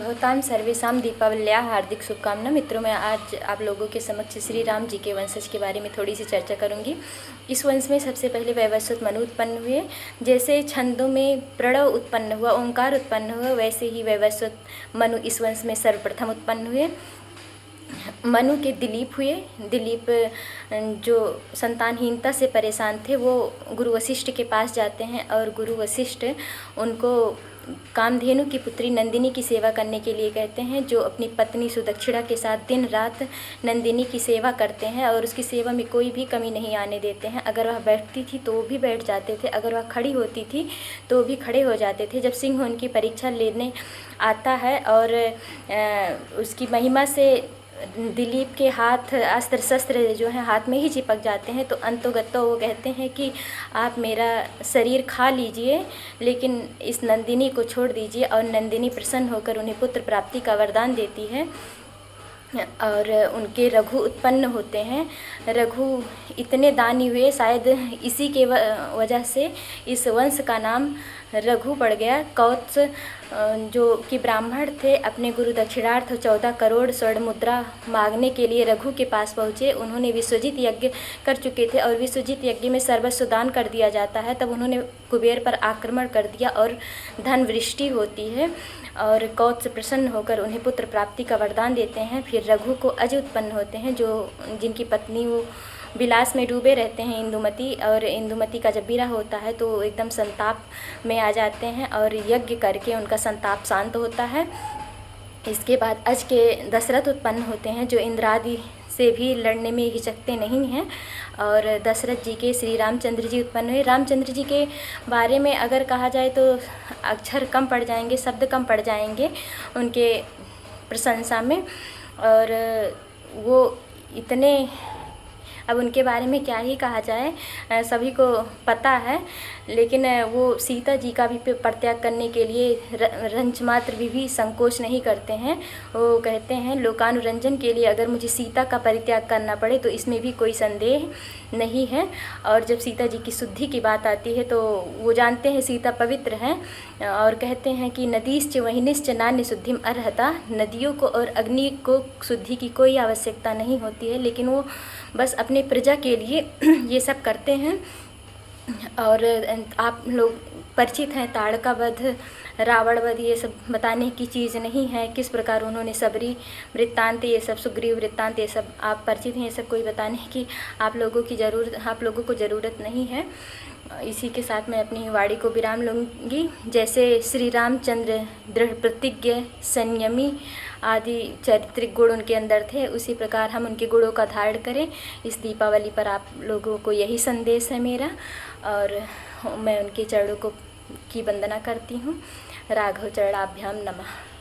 भवतां सर्वेषां दीपावल्याः हार्दिक शुभकामना। मित्रों, मैं आज आप लोगों के समक्ष श्री राम जी के वंशज के बारे में थोड़ी सी चर्चा करूंगी। इस वंश में सबसे पहले वैवस्वत मनु उत्पन्न हुए। जैसे छंदों में प्रणव उत्पन्न हुआ, ओंकार उत्पन्न हुआ, वैसे ही वैवस्वत मनु इस वंश में सर्वप्रथम उत्पन्न हुए। मनु के दिलीप हुए। दिलीप जो संतानहीनता से परेशान थे, वो गुरु वशिष्ठ के पास जाते हैं और गुरु वशिष्ठ उनको कामधेनु की पुत्री नंदिनी की सेवा करने के लिए कहते हैं, जो अपनी पत्नी सुदक्षिणा के साथ दिन रात नंदिनी की सेवा करते हैं और उसकी सेवा में कोई भी कमी नहीं आने देते हैं। अगर वह बैठती थी तो वो भी बैठ जाते थे, अगर वह खड़ी होती थी तो भी खड़े हो जाते थे। जब सिंह उनकी परीक्षा लेने आता है और उसकी महिमा से दिलीप के हाथ अस्त्र शस्त्र जो है हाथ में ही चिपक जाते हैं, तो अंतोगत्तो वो कहते हैं कि आप मेरा शरीर खा लीजिए लेकिन इस नंदिनी को छोड़ दीजिए। और नंदिनी प्रसन्न होकर उन्हें पुत्र प्राप्ति का वरदान देती है और उनके रघु उत्पन्न होते हैं। रघु इतने दानी हुए, शायद इसी के वजह से इस वंश का नाम रघु पड़ गया। कौत्स जो कि ब्राह्मण थे, अपने गुरु दक्षिणार्थ 14 करोड़ स्वर्ण मुद्रा मांगने के लिए रघु के पास पहुँचे। उन्होंने विश्वजित यज्ञ कर चुके थे और विश्वजित यज्ञ में सर्वस्व दान कर दिया जाता है। तब उन्होंने कुबेर पर आक्रमण कर दिया और धन वृष्टि होती है और कौत्स प्रसन्न होकर उन्हें पुत्र प्राप्ति का वरदान देते हैं। फिर रघु को अज उत्पन्न होते हैं, जो जिनकी पत्नी वो विलास में डूबे रहते हैं, इंदुमती। और इंदुमती का जब विरह होता है तो एकदम संताप में आ जाते हैं और यज्ञ करके उनका संताप शांत होता है। इसके बाद अज के दशरथ उत्पन्न होते हैं, जो इंद्रादि से भी लड़ने में हिचकते नहीं हैं। और दशरथ जी के श्री रामचंद्र जी उत्पन्न हुए। रामचंद्र जी के बारे में अगर कहा जाए तो अक्षर कम पड़ जाएंगे, शब्द कम पड़ जाएंगे उनके प्रशंसा में। और वो इतने, अब उनके बारे में क्या ही कहा जाए, सभी को पता है। लेकिन वो सीता जी का भी परित्याग करने के लिए रंच मात्र भी संकोच नहीं करते हैं। वो कहते हैं, लोकानुरंजन के लिए अगर मुझे सीता का परित्याग करना पड़े तो इसमें भी कोई संदेह नहीं है। और जब सीता जी की शुद्धि की बात आती है तो वो जानते हैं सीता पवित्र हैं और कहते हैं कि नदीश्च वहिनिश्च नान्य शुद्धिम अर्हता। नदियों को और अग्नि को शुद्धि की कोई आवश्यकता नहीं होती है, लेकिन वो बस अपने प्रजा के लिए ये सब करते हैं। और आप लोग परिचित हैं, ताड़का वध, रावण वध, ये सब बताने की चीज़ नहीं है। किस प्रकार उन्होंने सबरी वृत्तांत, ये सब सुग्रीव वृत्तांत, ये सब आप परिचित हैं। ये सब कोई बताने की आप लोगों को ज़रूरत नहीं है। इसी के साथ मैं अपनी वाणी को विराम लूँगी। जैसे श्री रामचंद्र दृढ़ प्रतिज्ञ, संयमी आदि चारित्रिक गुण उनके अंदर थे, उसी प्रकार हम उनके गुणों का धारण करें। इस दीपावली पर आप लोगों को यही संदेश है मेरा, और मैं उनके चरणों की वंदना करती हूँ। राघव चरणाभ्याम नमः।